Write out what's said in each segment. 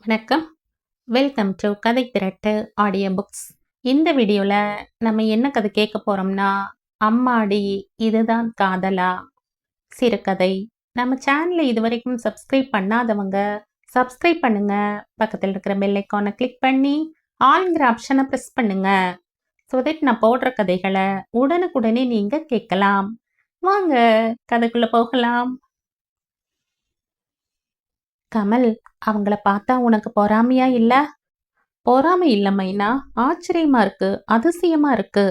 வணக்கம். Welcome to கதை திரட்டு audio books. இந்த வீடியோவில் நம்ம என்ன கதை கேட்க போகிறோம்னா, அம்மாடி இதுதான் காதலா சிறுகதை. நம்ம சேனலை இதுவரைக்கும் சப்ஸ்கிரைப் பண்ணாதவங்க சப்ஸ்கிரைப் பண்ணுங்க. பக்கத்தில் இருக்கிற பெல் ஐக்கானை கிளிக் பண்ணி ஆல்ங்கிற ஆப்ஷனை ப்ரெஸ் பண்ணுங்க. ஸோ தட் நான் போடுற கதைகளை உடனுக்குடனே நீங்கள் கேட்கலாம். வாங்க கதைக்குள்ளே போகலாம். கமல், அவங்கள பார்த்தா உனக்கு பொறாமையா இல்ல? பொறாமை இல்ல மைனா, ஆச்சரியமா இருக்கு, அதிசயமா இருக்கு.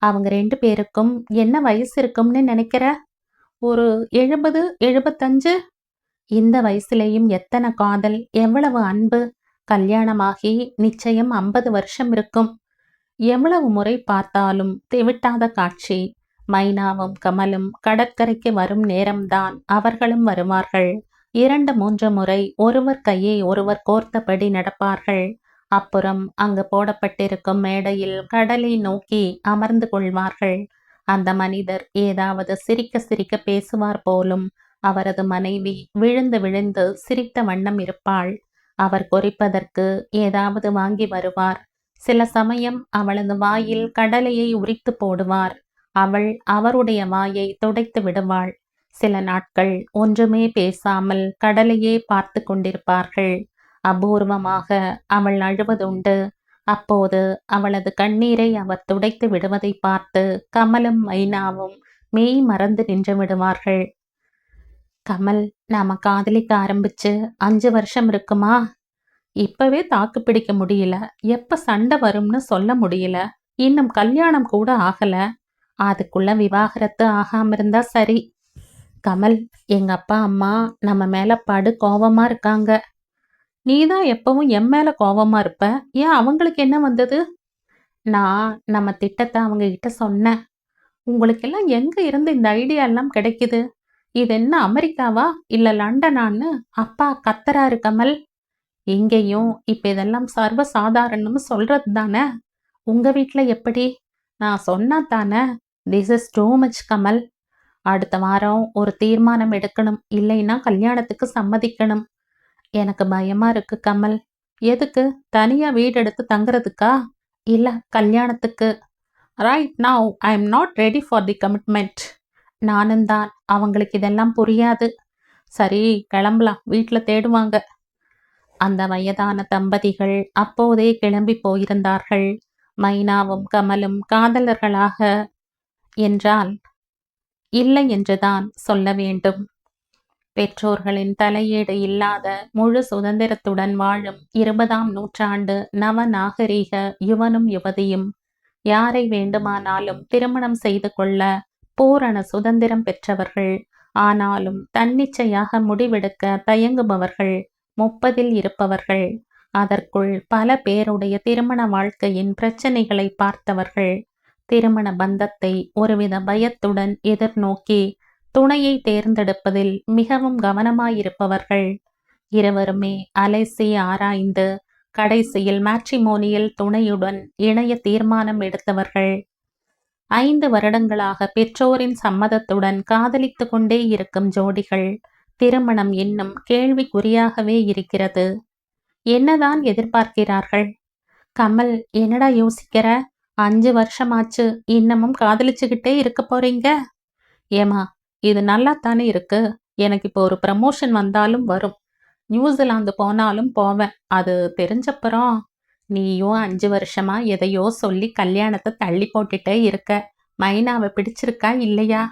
அவங்க 2 பேருக்கும் என்ன வயசு இருக்கும்னு நினைக்கிற? ஒரு 70, 75? இந்த வயசுலயும் எத்தனை காதல், எவ்வளவு அன்பு. கல்யாணமாகி நிச்சயம் 50 வருஷம் இருக்கும். எவ்வளவு முறை பார்த்தாலும் தெவிட்டாத காட்சி. மைனாவும் கமலும் கடற்கரைக்கு வரும் நேரம்தான் அவர்களும் வருவார்கள். 2, 3 முறை ஒருவர் கையை ஒருவர் கோர்த்தபடி நடப்பார்கள். அப்புறம் அங்கு போடப்பட்டிருக்கும் மேடையில் கடலை நோக்கி அமர்ந்து கொள்வார்கள். அந்த மனிதர் ஏதாவது சிரிக்க சிரிக்க பேசுவார் போலும். அவரது மனைவி விழுந்து விழுந்து சிரித்த வண்ணம் இருப்பாள். அவர் குறிப்பதற்கு ஏதாவது வாங்கி வருவார். சில சமயம் அவளது வாயில் கடலையை உரித்து போடுவார். அவள் அவருடைய வாயை துடைத்து விடுவாள். சில நாட்கள் ஒன்றுமே பேசாமல் கடலையே பார்த்து கொண்டிருப்பார்கள். அபூர்வமாக அவள் அழுவதுண்டு. அப்போது அவளது கண்ணீரை அவர் துடைத்து விடுவதை பார்த்து கமலும் மைனாவும் மெய் மறந்து நின்று விடுவார்கள். கமல், நாம காதலிக்க ஆரம்பிச்சு 5 வருஷம் இருக்குமா? இப்பவே தாக்கு பிடிக்க முடியல. எப்ப சண்டை வரும்னு சொல்ல முடியல. இன்னும் கல்யாணம் கூட ஆகல. அதுக்குள்ள விவாகரத்து ஆகாம இருந்தா சரி. கமல், எங்க அப்பா அம்மா நம்ம மேல படு கோவமா இருக்காங்க. நீதான் எப்பவும் என் மேல கோவமா இருப்ப. ஏன் அவங்களுக்கு என்ன வந்தது? நான் நம்ம திட்டத்தை அவங்க கிட்ட சொன்னேன். உங்களுக்கெல்லாம் எங்க இருந்து இந்த ஐடியா எல்லாம் கிடைக்குது? இது என்ன அமெரிக்காவா இல்ல லண்டனான்னு அப்பா கத்தராரு கமல். இங்கேயும் இப்ப இதெல்லாம் சர்வ சாதாரணம்னு சொல்றது தானே. உங்க வீட்டுல எப்படி? நான் சொன்னா தானே. This is too much Kamal. அடுத்த வாரம் ஒரு தீர்மானம் எடுக்கணும். இல்லைன்னா கல்யாணத்துக்கு சம்மதிக்கணும். எனக்கு பயமா இருக்கு கமல். எதுக்கு? தனியா வீடு எடுத்து தங்குறதுக்கா? இல்ல கல்யாணத்துக்கு. Right now I am not ready for the commitment. நானும் தான். அவங்களுக்கு இதெல்லாம் புரியாது. சரி, கிளம்பலாம், வீட்டில் தேடுவாங்க. அந்த வயதான தம்பதிகள் அப்போதே கிளம்பி போயிருந்தார்கள். மைனாவும் கமலும் காதலர்களாக என்றால் இல்லை என்றுதான் சொல்ல வேண்டும். பெற்றோர்களின் தலையீடு இல்லாத முழு சுதந்திரத்துடன் வாழும் 20ஆம் நூற்றாண்டு நவநாகரீக யுவனும் யுவதியும் யாரை வேண்டுமானாலும் திருமணம் செய்து கொள்ள பூரண சுதந்திரம் பெற்றவர்கள். ஆனாலும் தன்னிச்சையாக முடிவெடுக்க தயங்குபவர்கள் 30இல் இருப்பவர்கள். அதற்குள் பல பேருடைய திருமண வாழ்க்கையின் பிரச்சனைகளை பார்த்தவர்கள். திருமண பந்தத்தை ஒருவித பயத்துடன் எதிர்நோக்கி துணையை தேர்ந்தெடுப்பதில் மிகவும் கவனமாயிருப்பவர்கள். இருவருமே அலைசி ஆராய்ந்து கடைசியில் மேட்ரிமோனியல் துணையுடன் இணைய தீர்மானம் எடுத்தவர்கள். 5 வருடங்களாக பெற்றோரின் சம்மதத்துடன் காதலித்து கொண்டே இருக்கும் ஜோடிகள். திருமணம் இன்னும் கேள்விக்குறியாகவே இருக்கிறது. என்னதான் எதிர்பார்க்கிறார்கள்? கமல், என்னடா யோசிக்கிற? 5 வருஷமாச்சு, இன்னமும் காதலிச்சுக்கிட்டே இருக்க போறீங்க? ஏமா, இது நல்லா தானே இருக்கு. எனக்கு இப்போ ஒரு ப்ரமோஷன் வந்தாலும் வரும். நியூசிலாந்து போனாலும் போவேன். அது தெரிஞ்சப்புறம் நீயும் 5 வருஷமா எதையோ சொல்லி கல்யாணத்தை தள்ளி போட்டுட்டே இருக்க. மைனாவை பிடிச்சிருக்கா இல்லையா?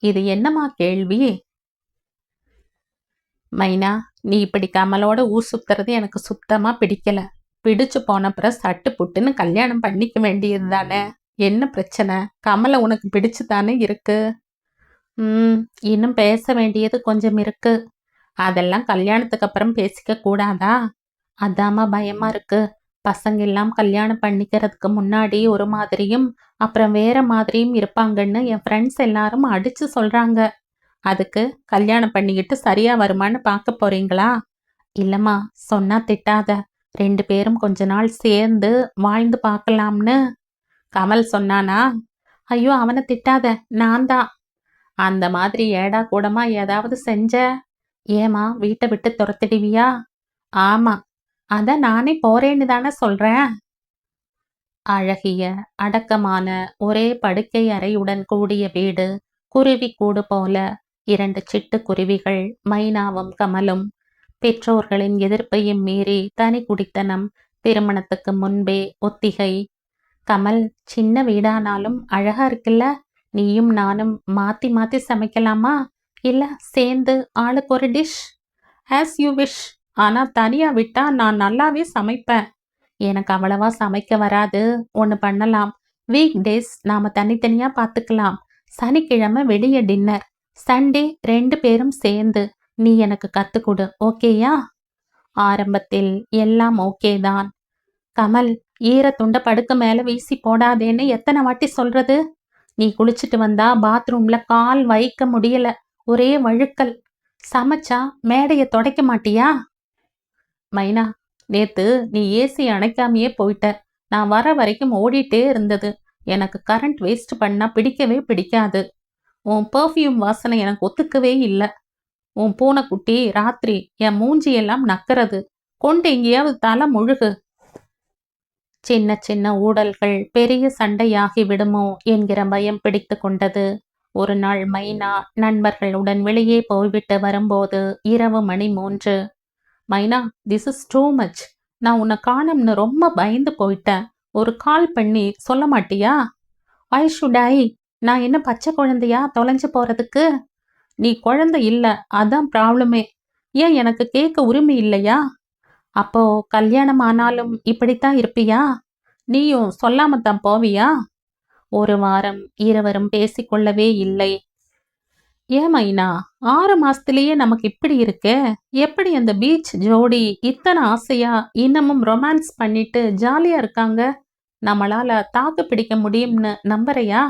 இது என்னம்மா கேள்வி? மைனா, நீ இப்படி கமலோட ஊர் சுத்துறது எனக்கு சுத்தமா பிடிக்கல. பிடிச்சு போனப்புறம் சட்டு புட்டுன்னு கல்யாணம் பண்ணிக்க வேண்டியது தானே. என்ன பிரச்சனை? கமலை உனக்கு பிடிச்சு தானே இருக்கு. இன்னும் பேச வேண்டியது கொஞ்சம் இருக்கு. அதெல்லாம் கல்யாணத்துக்கு அப்புறம் பேசிக்க கூடாதா? அதாம்மா பயமா இருக்கு. பசங்க எல்லாம் கல்யாணம் பண்ணிக்கிறதுக்கு முன்னாடி ஒரு மாதிரியும் அப்புறம் வேற மாதிரியும் இருப்பாங்கன்னு என் ஃப்ரெண்ட்ஸ் எல்லாரும் அடிச்சு சொல்றாங்க. அதுக்கு கல்யாணம் பண்ணிக்கிட்டு சரியா வருமானு பார்க்க போறீங்களா? இல்லம்மா, சொன்னா திட்டாத. 2 பேரும் கொஞ்ச நாள் சேர்ந்து வாழ்ந்து பார்க்கலாம்னு கமல் சொன்னானா? ஐயோ, அவனை திட்டாத, நான் தான். அந்த மாதிரி ஏடா கூடமா ஏதாவது செஞ்ச? ஏமா, வீட்டை விட்டு துரத்திடுவியா? ஆமா, அதான் நானே போறேன்னு தானே சொல்றேன். அழகிய, அடக்கமான, ஒரே படுக்கை அறையுடன் கூடிய வீடு. குருவி கூடு போல 2 சிட்டுக்குருவிகள், மைனாவும் கமலும். பெற்றோர்களின் எதிர்ப்பையும் மீறி தனி குடித்தனம். திருமணத்துக்கு முன்பே ஒத்திகை. கமல், சின்ன வீடானாலும் அழகா இருக்குல்ல? நீயும் நானும் மாத்தி மாத்தி சமைக்கலாமா? இல்ல சேர்ந்து ஆளுக்கு ஒரு டிஷ்? As you wish. ஆனா தனியா விட்டா நான் நல்லாவே சமைப்பேன். எனக்கு அவ்வளவா சமைக்க வராது. ஒன்று பண்ணலாம். வீக் டேஸ் நாம தனித்தனியா பார்த்துக்கலாம். சனிக்கிழமை வெளியே டின்னர். சண்டே 2 பேரும் சேர்ந்து. நீ எனக்கு கத்துக்கொடு, ஓகேயா? ஆரம்பத்தில் எல்லாம் ஓகே தான். கமல், ஈரத்துண்ட படுக்க மேல வீசி போடாதேன்னு எத்தனை வாட்டி சொல்றது? நீ குளிச்சுட்டு வந்தா பாத்ரூம்ல கால் வைக்க முடியல. ஒரே வழுக்கல். சமைச்சா மேடைய துடைக்க மாட்டியா? மைனா, நேத்து நீ ஏசி அணைக்காமையே போயிட்ட. நான் வர வரைக்கும் ஓடிட்டே இருந்தது. எனக்கு கரண்ட் வேஸ்ட் பண்ணா பிடிக்கவே பிடிக்காது. உன் பெர்ஃப்யூம் வாசனை எனக்கு ஒத்துக்கவே இல்லை. உன் பூனைக்குட்டி ராத்திரி என் மூஞ்சியெல்லாம் நக்கறது. கொண்டு எங்கேயாவது தலை முழுகு. சின்ன சின்ன ஊடல்கள் பெரிய சண்டையாகி விடுமோ என்கிற பயம் பிடித்து கொண்டது. ஒரு நாள் மைனா நண்பர்களுடன் வெளியே போய்விட்டு வரும்போது இரவு மணி 3. மைனா, திஸ் இஸ் டூ மச். நான் உன்னை காணும்னு ரொம்ப பயந்து போயிட்டேன். ஒரு கால் பண்ணி சொல்ல மாட்டியா? I should I? நான் என்ன பச்சை குழந்தையா தொலைஞ்சு போறதுக்கு? நீ குழந்தை இல்ல, அதான் ப்ராப்ளமே. ஏன் எனக்கு கேட்க உரிமை இல்லையா? அப்போ கல்யாணம் ஆனாலும் இப்படித்தான் இருப்பியா? நீயும் சொல்லாமத்தான் போவியா? ஒரு வாரம் இருவரும் பேசிக்கொள்ளவே இல்லை. ஏன் மைனா, 6 மாசத்திலேயே நமக்கு இப்படி இருக்கே? எப்படி அந்த பீச் ஜோடி இத்தனை ஆசையா இன்னமும் ரொமான்ஸ் பண்ணிட்டு ஜாலியா இருக்காங்க? நம்மளால தாக்கு பிடிக்க முடியும்னு நம்புறையா?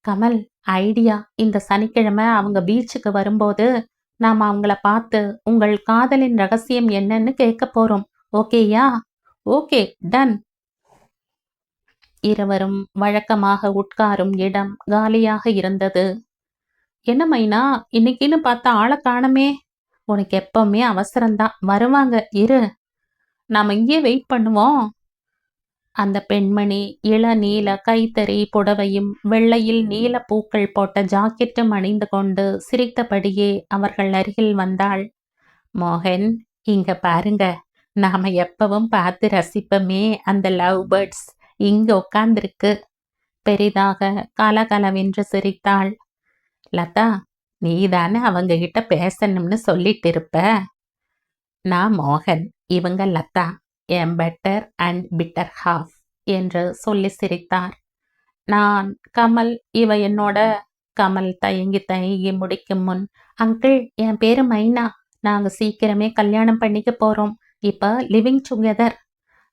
கமல், ஐடியா. இந்த சனிக்கிழமை அவங்க பீச்சுக்கு வரும்போது நாம அவங்கள பார்த்து உங்கள் காதலின் ரகசியம் என்னன்னு கேட்க போறோம். ஓகேயா? Okay, done. இருவரும் வழக்கமாக உட்காரும் இடம் காலியாக இருந்தது. என்ன மைனா, இன்னைக்குன்னு பார்த்தா ஆளை காணமே? உனக்கு எப்பவுமே அவசரம்தான். வருவாங்க, இரு. நாம இங்கே வெயிட் பண்ணுவோம். அந்த பெண்மணி இளநீல கைத்தறி புடவையும் வெள்ளையில் நீல பூக்கள் போட்ட ஜாக்கெட்டும் அணிந்து கொண்டு சிரித்தபடியே அவர்கள் அருகில் வந்தாள். மோகன், இங்க பாருங்க. நாம எப்பவும் பார்த்து ரசிப்பமே அந்த லவ் பேர்ட்ஸ் இங்க உட்கார்ந்திருக்கு. பெரிதாக கலகலவென்று சிரித்தாள். லதா, நீதானே அவங்க கிட்ட பேசணும்னு சொல்லிட்டு இருப்ப. நான் மோகன், இவங்க லதா, என் பெட்டர் அண்ட் பிட்டர் ஹாஃப் என்று சொல்லி சிரித்தார். நான் கமல், இவ என்னோட. கமல் தயங்கி தயங்கி முடிக்கும் முன், அங்கிள், என் பேரு மைனா. நாங்க சீக்கிரமே கல்யாணம் பண்ணிக்க போறோம். இப்ப லிவிங் டுகெதர்.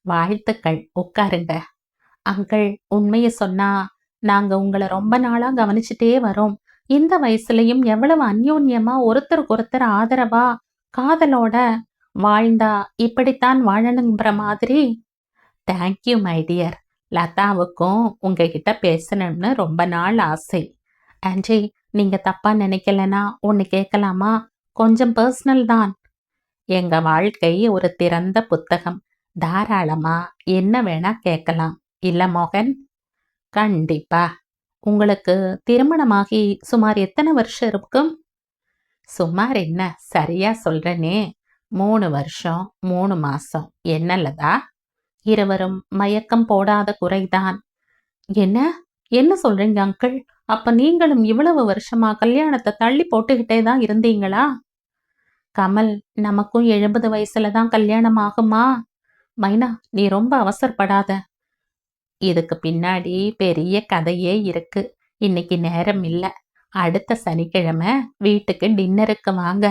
வாழ்த்துக்கள், உட்காருங்க. அங்கிள், உண்மையை சொன்னா நாங்க உங்களை ரொம்ப நாளா கவனிச்சுட்டே வரோம். இந்த வயசுலயும் எவ்வளவு அந்யோன்யமா ஒருத்தருக்கு ஒருத்தர் ஆதரவா காதலோட வாழ்ந்தா இப்படித்தான் வாழணுங்கிற மாதிரி. Thank you my dear. லதாவுக்கும் உங்ககிட்ட பேசணும்னு ரொம்ப நாள் ஆசை. ஆண்டி, நீங்க தப்பா நினைக்கலனா ஒன்று கேட்கலாமா? கொஞ்சம் பர்சனல் தான். எங்க வாழ்க்கை ஒரு திறந்த புத்தகம். தாராளமா என்ன வேணா கேட்கலாம். இல்ல மோகன்? கண்டிப்பா. உங்களுக்கு திருமணமாகி சுமார் எத்தனை வருஷம் இருக்கும்? சுமார் என்ன, சரியா சொல்றனே. 3 வருஷம் 3 மாசம். என்னல்லதா? இருவரும் மயக்கம் போடாத குறைதான். என்ன என்ன சொல்றீங்க அங்கிள்? அப்ப நீங்களும் இவ்வளவு வருஷமா கல்யாணத்தை தள்ளி போட்டுக்கிட்டே தான் இருந்தீங்களா? கமல், நமக்கும் 70 வயசுல தான் கல்யாணம் ஆகுமா? மைனா, நீ ரொம்ப அவசரப்படாத. இதுக்கு பின்னாடி பெரிய கதையே இருக்கு. இன்னைக்கு நேரம் இல்ல. அடுத்த சனிக்கிழமை வீட்டுக்கு டின்னருக்கு வாங்க.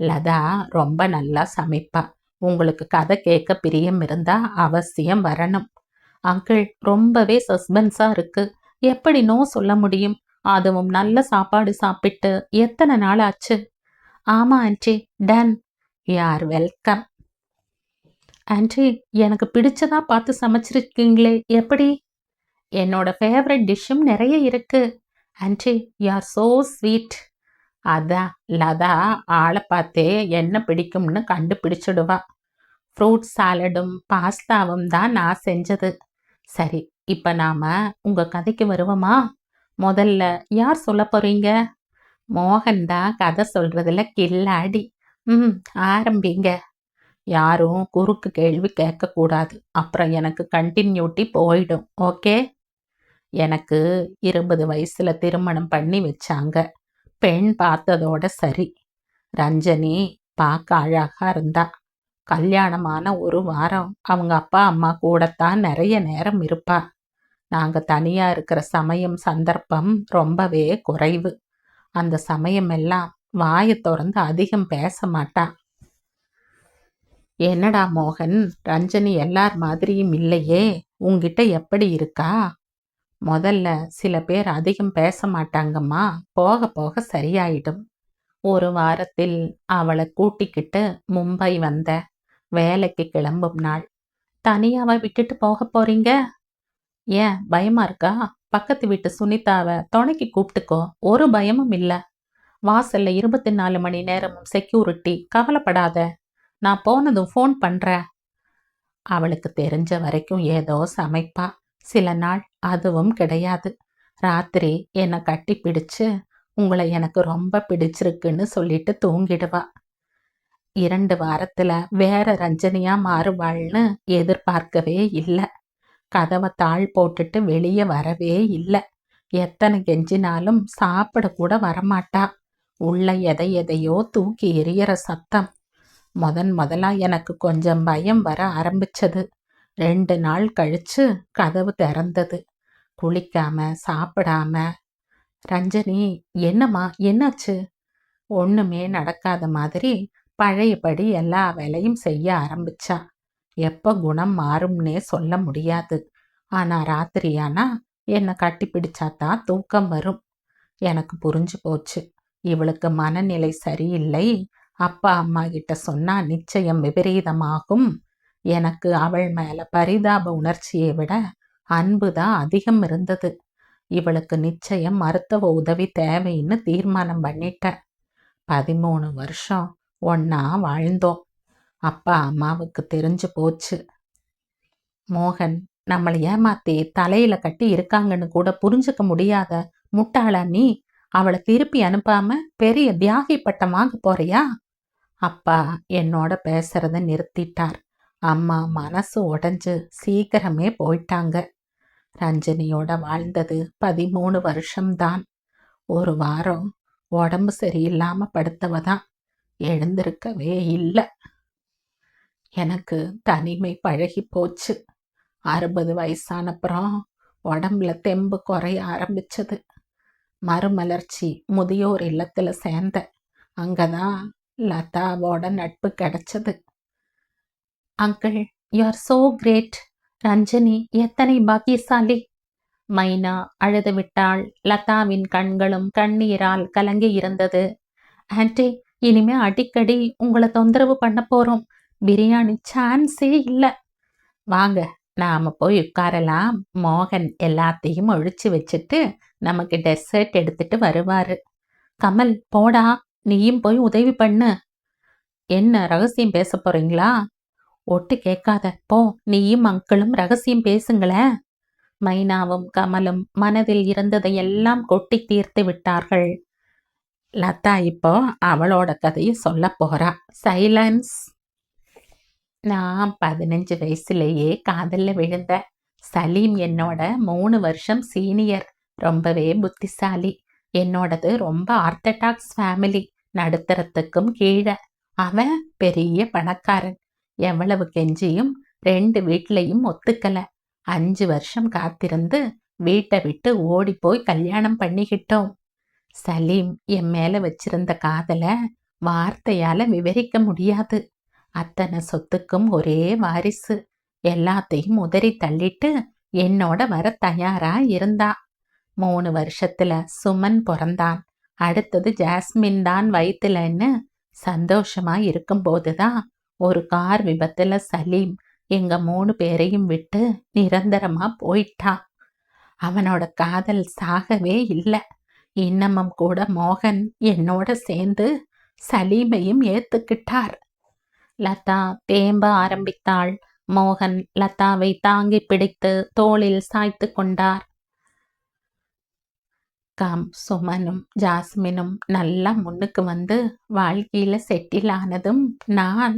லதா ரொம்ப நல்லா சமைப்பா. உங்களுக்கு கதை கேட்க பிரியம் இருந்தா அவசியம் வரணும். அங்கிள், ரொம்பவே சஸ்பென்ஸா இருக்கு. எப்படி நோ சொல்ல முடியும்? அதுவும் நல்ல சாப்பாடு சாப்பிட்டு எத்தனை நாள் ஆச்சு? ஆமா ஆன்டி, டன். யார் வெல்கம். ஆன்டி, எனக்கு பிடிச்சதா பார்த்து சமைச்சிருக்கீங்களே, எப்படி? என்னோட ஃபேவரட் டிஷ்ஷும் நிறைய இருக்கு. Anti, you are so sweet. அதான் லதா ஆளை பார்த்தே என்ன பிடிக்கும்னு கண்டுபிடிச்சிடுவா. ஃப்ரூட் சாலடும் பாஸ்தாவும் தான் நான் செஞ்சது. சரி, இப்ப நாம உங்க கதைக்கு வருவோமா? முதல்ல யார் சொல்ல போறீங்க? மோகன் தான் கதை சொல்றதுல கில்லாடி. ம், ஆரம்பிங்க. யாரும் குறுக்கு கேள்வி கேட்கக்கூடாது. அப்புறம் எனக்கு கண்டினியூட்டி போயிடும். ஓகே? எனக்கு 20 வயசுல திருமணம் பண்ணி வச்சாங்க. பெண் பார்த்ததோட சரி. ரஞ்சனி பார்க்க அழகா இருந்தா. கல்யாணமான ஒரு வாரம் அவங்க அப்பா அம்மா கூடத்தான் நிறைய நேரம் இருப்பா. நாங்க தனியா இருக்கிற சமயம் சந்தர்ப்பம் ரொம்பவே குறைவு. அந்த சமயம் எல்லாம் வாயை திறந்து அதிகம் பேச மாட்டா. என்னடா மோகன், ரஞ்சனி எல்லார் மாதிரியும் இல்லையே, உன்கிட்ட எப்படி இருக்கா? முதல்ல சில பேர் அதிகம் பேச மாட்டாங்கம்மா, போக போக சரியாயிடும். ஒரு வாரத்தில் அவளை கூட்டிக்கிட்டு மும்பை வந்த. வேலைக்கு கிளம்பும் நாள். தனியாவ விட்டுட்டு போக போறீங்க? ஏன் பயமா இருக்கா? பக்கத்து வீட்டு சுனிதாவை துணைக்கு கூப்பிட்டுக்கோ, ஒரு பயமும் இல்ல. வாசல்ல 24 மணி நேரமும் செக்யூரிட்டி, கவலைப்படாத. நான் போனதும் ஃபோன் பண்றேன். அவளுக்கு தெரிஞ்ச வரைக்கும் ஏதோ சமைப்பா. சில நாள் அதுவும் கிடையாது. ராத்திரி என்னை கட்டி பிடிச்சு உங்களை எனக்கு ரொம்ப பிடிச்சிருக்குன்னு சொல்லிட்டு தூங்கிடுவா. 2 வாரத்துல வேற ரஞ்சனியா மாறுவாள்னு எதிர்பார்க்கவே இல்லை. கதவை தாழ் போட்டுட்டு வெளியே வரவே இல்லை. எத்தனை கெஞ்சினாலும் சாப்பிட கூட வரமாட்டா. உள்ள எதையோ தூக்கி எறிகிற சத்தம். முதலா எனக்கு கொஞ்சம் பயம் வர ஆரம்பிச்சது. 2 நாள் கழிச்சு கதவு திறந்தது. குளிக்காம சாப்பிடாம. ரஞ்சனி, என்னம்மா, என்னாச்சு? ஒண்ணுமே நடக்காத மாதிரி பழையபடி எல்லா வேலையும் செய்ய ஆரம்பிச்சா. எப்ப குணம் மாறும்னே சொல்ல முடியாது. ஆனா ராத்திரியானா என்னை கட்டி பிடிச்சாதான் தூக்கம் வரும். எனக்கு புரிஞ்சு போச்சு, இவளுக்கு மனநிலை சரியில்லை. அப்பா அம்மா கிட்ட சொன்னா நிச்சயம் விபரீதமாகும். எனக்கு அவள் மேல பரிதாப உணர்ச்சியை விட அன்புதான் அதிகம் இருந்தது. இவளுக்கு நிச்சயம் மருத்துவ உதவி தேவைன்னு தீர்மானம் பண்ணிட்டேன். 13 வருஷம் ஒன்னா வாழ்ந்தோம். அப்பா அம்மாவுக்கு தெரிஞ்சு போச்சு. மோகன், நம்மளை ஏமாத்தி தலையில கட்டி இருக்காங்கன்னு கூட புரிஞ்சுக்க முடியாத முட்டாளா நீ? அவளை திருப்பி அனுப்பாம பெரிய தியாகி பட்டம் வாங்க போறியா? அப்பா என்னோட பேசுறத நிறுத்திட்டார். அம்மா மனசு உடைஞ்சு சீக்கிரமே போயிட்டாங்க. ரஞ்சனியோட வாழ்ந்தது 13 வருஷம்தான். ஒரு வாரம் உடம்பு சரியில்லாம படுத்தவதான். எழுந்திருக்கவே இல்லை. எனக்கு தனிமை பழகி போச்சு. 60 வயசானப்புறம் உடம்புல தெம்பு குறைய ஆரம்பிச்சது. மறுமலர்ச்சி முதியோர் இல்லத்துல சேர்ந்த. அங்கதான் லதாவோட நட்பு கிடைச்சது. Uncle, you are so great. Ranjani எத்தனை பாக்கியசாலி. மைனா அழுது விட்டாள். லதாவின் கண்களும் கண்ணீரால் கலங்கி இருந்தது. ஆன்ட்டி, இனிமே அடிக்கடி உங்களை தொந்தரவு பண்ண போறோம். பிரியாணி சான்ஸே இல்லை. வாங்க, நாம போய் உட்காரலாம். மோகன் எல்லாத்தையும் ஒழிச்சு வச்சுட்டு நமக்கு டெசர்ட் எடுத்துட்டு வருவாரு. கமல், போடா, நீயும் போய் உதவி பண்ணு. என்ன ரகசியம் பேச போறீங்களா? ஒட்டு கேட்காத, போ. நீயும் அங்கிளும் ரகசியம் பேசுங்களேன். மைனாவும் கமலும் மனதில் இருந்ததையெல்லாம் கொட்டி தீர்த்து விட்டார்கள். லதா இப்போ அவளோட கதையை சொல்ல போறா. சைலன்ஸ். நான் 15 வயசுலேயே காதல்ல விழுந்தேன். சலீம் என்னோட 3 வருஷம் சீனியர். ரொம்பவே புத்திசாலி. என்னோடது ரொம்ப ஆர்த்தடாக்ஸ் ஃபேமிலி, நடுத்தரத்துக்கும் கீழே. அவன் பெரிய பணக்காரன். எவ்வளவு கெஞ்சியும் 2 வீட்லையும் ஒத்துக்கல. 5 வருஷம் காத்திருந்து வீட்டை விட்டு ஓடி போய் கல்யாணம் பண்ணிக்கிட்டோம். சலீம் என் மேல வச்சிருந்த காதல வார்த்தையால விவரிக்க முடியாது. அத்தனை சொத்துக்கும் ஒரே வாரிசு. எல்லாத்தையும் உதறி தள்ளிட்டு என்னோட வர தயாரா இருந்தா. 3 வருஷத்துல சுமன் பிறந்தான். அடுத்தது ஜாஸ்மின் தான் வயிற்றுலன்னு சந்தோஷமா இருக்கும் போதுதான் ஒரு கார் விபத்துல சலீம் எங்க 3 பேரையும் விட்டு நிரந்தரமா போயிட்டான். அவனோட காதல் சாகவே இல்லை. இன்னமும் கூட மோகன் என்னோட சேர்ந்து சலீமையும் ஏத்துக்கிட்டார். லதா தேம்ப ஆரம்பித்தாள். மோகன் லதாவை தாங்கி பிடித்து தோளில் சாய்த்து கொண்டார். சுமனும் ஜாஸ்மினும் நல்லா முன்னுக்கு வந்து வாழ்க்கையில செட்டில் ஆனதும் நான்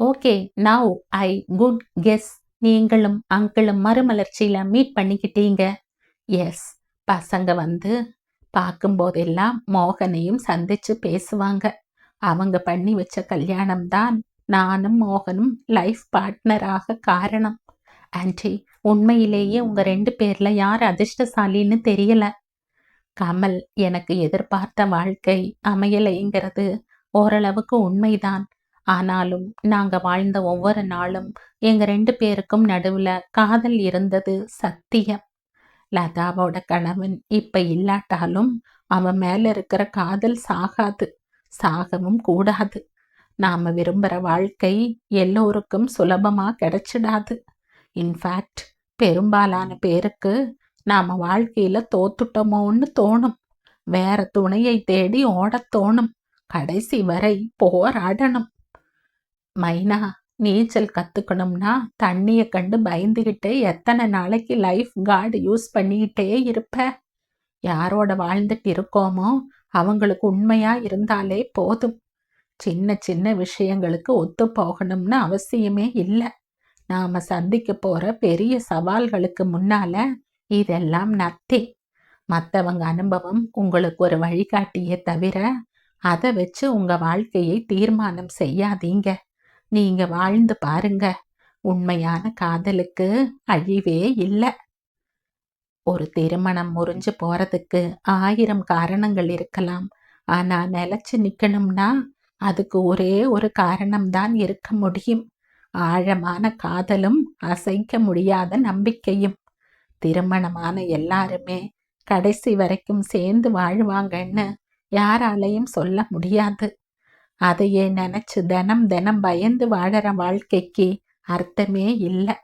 okay now I could guess நீங்களும் அங்கிளும் மறுமலர்ச்சியில மீட் பண்ணிக்கிட்டீங்க. எஸ், பசங்க வந்து பார்க்கும்போதெல்லாம் மோகனையும் சந்திச்சு பேசுவாங்க. அவங்க பண்ணி வச்ச கல்யாணம் தான் நானும் மோகனும் லைஃப் பார்ட்னராக காரணம். ஆன்டி, உண்மையிலேயே உங்க 2 பேர்ல யார் அதிர்ஷ்டசாலின்னு தெரியல. கமல், எனக்கு எதிர்பார்த்த வாழ்க்கை அமையலைங்கிறது ஓரளவுக்கு உண்மைதான். ஆனாலும் நாங்க வாழ்ந்த ஒவ்வொரு நாளும் எங்க 2 பேருக்கும் நடுவுல காதல் இருந்தது சத்தியம். லதாவோட கணவன் இப்ப இல்லாட்டாலும் அவன் மேல இருக்கிற காதல் சாகாது, சாகவும் கூடாது. நாம விரும்புற வாழ்க்கை எல்லோருக்கும் சுலபமா கிடைச்சிடாது. இன்ஃபேக்ட் பெரும்பாலான பேருக்கு நாம வாழ்க்கையில தோத்துட்டோமோன்னு தோணும். வேற துணையை தேடி ஓடத் தோணும். கடைசி வரை போராடணும். மைனா, நீச்சல் கத்துக்கணும்னா தண்ணிய கண்டு பயந்துகிட்டே எத்தனை நாளைக்கு லைஃப் கார்டு யூஸ் பண்ணிக்கிட்டே இருப்ப? யாரோட வாழ்ந்துட்டு இருக்கோமோ அவங்களுக்கு உண்மையா இருந்தாலே போதும். சின்ன சின்ன விஷயங்களுக்கு ஒத்து போகணும்னு அவசியமே இல்லை. நாம சந்திக்க போற பெரிய சவால்களுக்கு முன்னால இதெல்லாம் நத்திங். மற்றவங்க அனுபவம் உங்களுக்கு ஒரு வழிகாட்டியே தவிர அதை வச்சு உங்க வாழ்க்கையை தீர்மானம் செய்யாதீங்க. நீங்க வாழ்ந்து பாருங்க. உண்மையான காதலுக்கு அழிவே இல்லை. ஒரு திருமணம் முறிஞ்சு போறதுக்கு 1000 காரணங்கள் இருக்கலாம். ஆனா நிலைச்சு நிக்கணும்னா அதுக்கு ஒரே ஒரு காரணம்தான் இருக்க முடியும். ஆழமான காதலும் அசைக்க முடியாத நம்பிக்கையும். திருமணமான எல்லாருமே கடைசி வரைக்கும் சேர்ந்து வாழ்வாங்கன்னு யாராலையும் சொல்ல முடியாது. அதையே நினைச்சு தினம் தினம் பயந்து வாழற வாழ்க்கைக்கு அர்த்தமே இல்லை.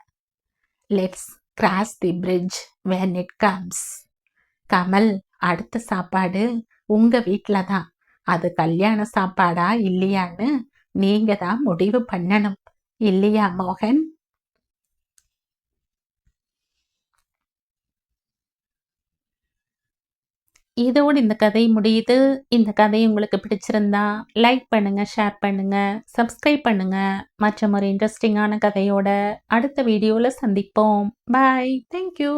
Let's cross the bridge when it comes. Kamal, அடுத்த சாப்பாடு உங்க வீட்டில தான். அது கல்யாண சாப்பாடா இல்லையான்னு நீங்க தான் முடிவு பண்ணணும். இல்லையா மோகன்? இதோடு இந்த கதை முடியுது. இந்த கதை உங்களுக்கு பிடிச்சிருந்தா லைக் பண்ணுங்க, ஷேர் பண்ணுங்க, சப்ஸ்கிரைப் பண்ணுங்க. மற்றும் ஒரு இன்ட்ரெஸ்டிங்கான கதையோட அடுத்த வீடியோவில் சந்திப்போம். பாய். தேங்க்யூ.